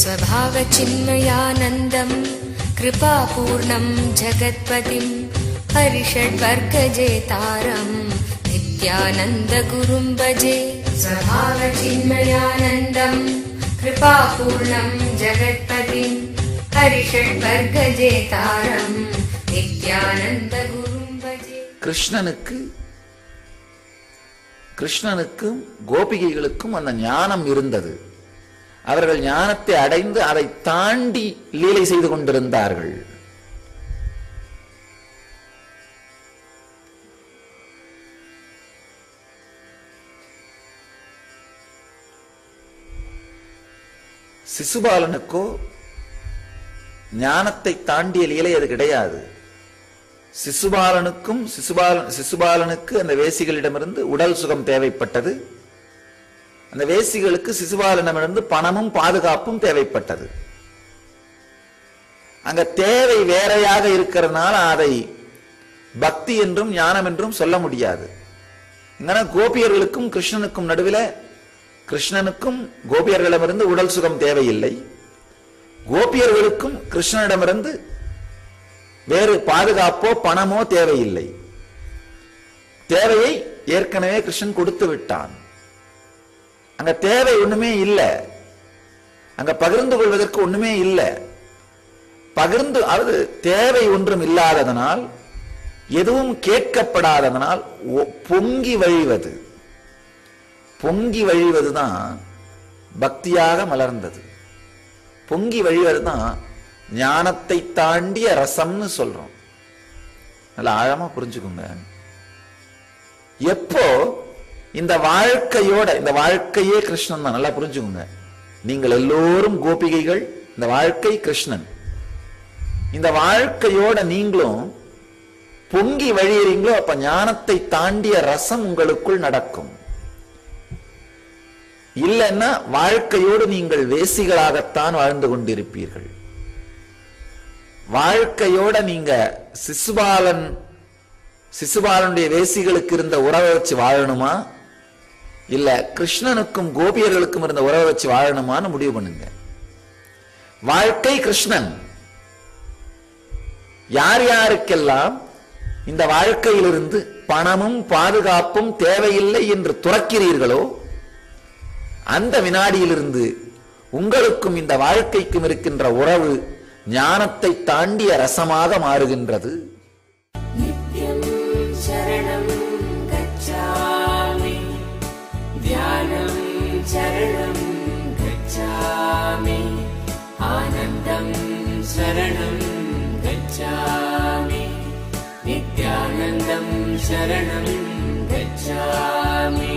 स्वभावचिन्मयानन्दं कृपापूर्णं जगत्पतिं हरिषड्वर्गजेतारं नित्यानन्दगुरुं भजे। स्वभावचिन्मयानन्दं कृपापूर्णं जगत्पतिं हरिषड्वर्गजेतारं नित्यानन्दगुरुं भजे। கிருஷ்ணனுக்கும் கோபிகைகளுக்கும் அந்த ஞானம் இருந்தது. அவர்கள் ஞானத்தை அடைந்து அதை தாண்டி லீலை செய்து கொண்டிருந்தார்கள். சிசுபாலனுக்கோ ஞானத்தை தாண்டிய லீலை அது கிடையாது. சிசுபாலனுக்கு அந்த வேசிகளிடமிருந்து உடல் சுகம் தேவைப்பட்டது. அந்த வேசிகளுக்கு சிசுபாலனிடமிருந்து பணமும் பாதுகாப்பும் தேவைப்பட்டது. அங்க தேவை வேறையாக இருக்கிறதுனால அதை பக்தி என்றும் ஞானம் என்றும் சொல்ல முடியாது. இங்கன்னா கோபியர்களுக்கும் கிருஷ்ணனுக்கும் நடுவில் கிருஷ்ணனுக்கும் கோபியர்களிடமிருந்து உடல் சுகம் தேவையில்லை. கோபியர்களுக்கும் கிருஷ்ணனிடமிருந்து வேறு பாதுகாப்போ பணமோ தேவையில்லை. தேவையை ஏற்கனவே கிருஷ்ணன் கொடுத்து விட்டான். அங்க தேவை ஒண்ணுமே இல்லை. அங்க பகிர்ந்து கொள்வதற்கு ஒண்ணுமே இல்லை. அது தேவை ஒன்றும் இல்லாததனால், எதுவும் கேட்கப்படாததனால் பொங்கி வழிவதுதான் பக்தியாக மலர்ந்தது. பொங்கி வழிவதுதான் ஞானத்தை தாண்டிய ரசம்னு சொல்றோம். நல்லா ஆழமா புரிஞ்சுக்கோங்க. எப்போ இந்த வாழ்க்கையே கிருஷ்ணன் தான். நல்லா புரிஞ்சுக்கோங்க. நீங்கள் எல்லோரும் கோபிகைகள், இந்த வாழ்க்கை கிருஷ்ணன். இந்த வாழ்க்கையோட நீங்களும் பொங்கி வழியறீங்களோ அப்ப ஞானத்தை தாண்டிய ரசம் உங்களுக்குள் நடக்கும். இல்லைன்னா வாழ்க்கையோடு நீங்கள் வேசிகளாகத்தான் வாழ்ந்து கொண்டிருப்பீர்கள். வாழ்க்கையோட நீங்க சிசுபாலனுடைய வேசிகளுக்கு இருந்த உறவை வச்சு வாழணுமா, இல்ல கிருஷ்ணனுக்கும் கோபியர்களுக்கும் இருந்த உறவை வச்சு வாழணுமான்னு முடிவு பண்ணுங்க. வாழ்க்கை கிருஷ்ணன். யார் யாருக்கெல்லாம் இந்த வாழ்க்கையிலிருந்து பணமும் பாதுகாப்பும் தேவையில்லை என்று துறக்கிறீர்களோ அந்த வினாடியிலிருந்து உங்களுக்கும் இந்த வாழ்க்கைக்கும் இருக்கின்ற உறவு ஞானத்தை தாண்டிய ரசமாக மாறுகின்றது. நித்யம் சரணம் கச்சாமி, தியானம் சரணம் கச்சாமி, ஆனந்தம் சரணம் கச்சாமி, நித்யானந்தம் சரணம் கச்சாமி.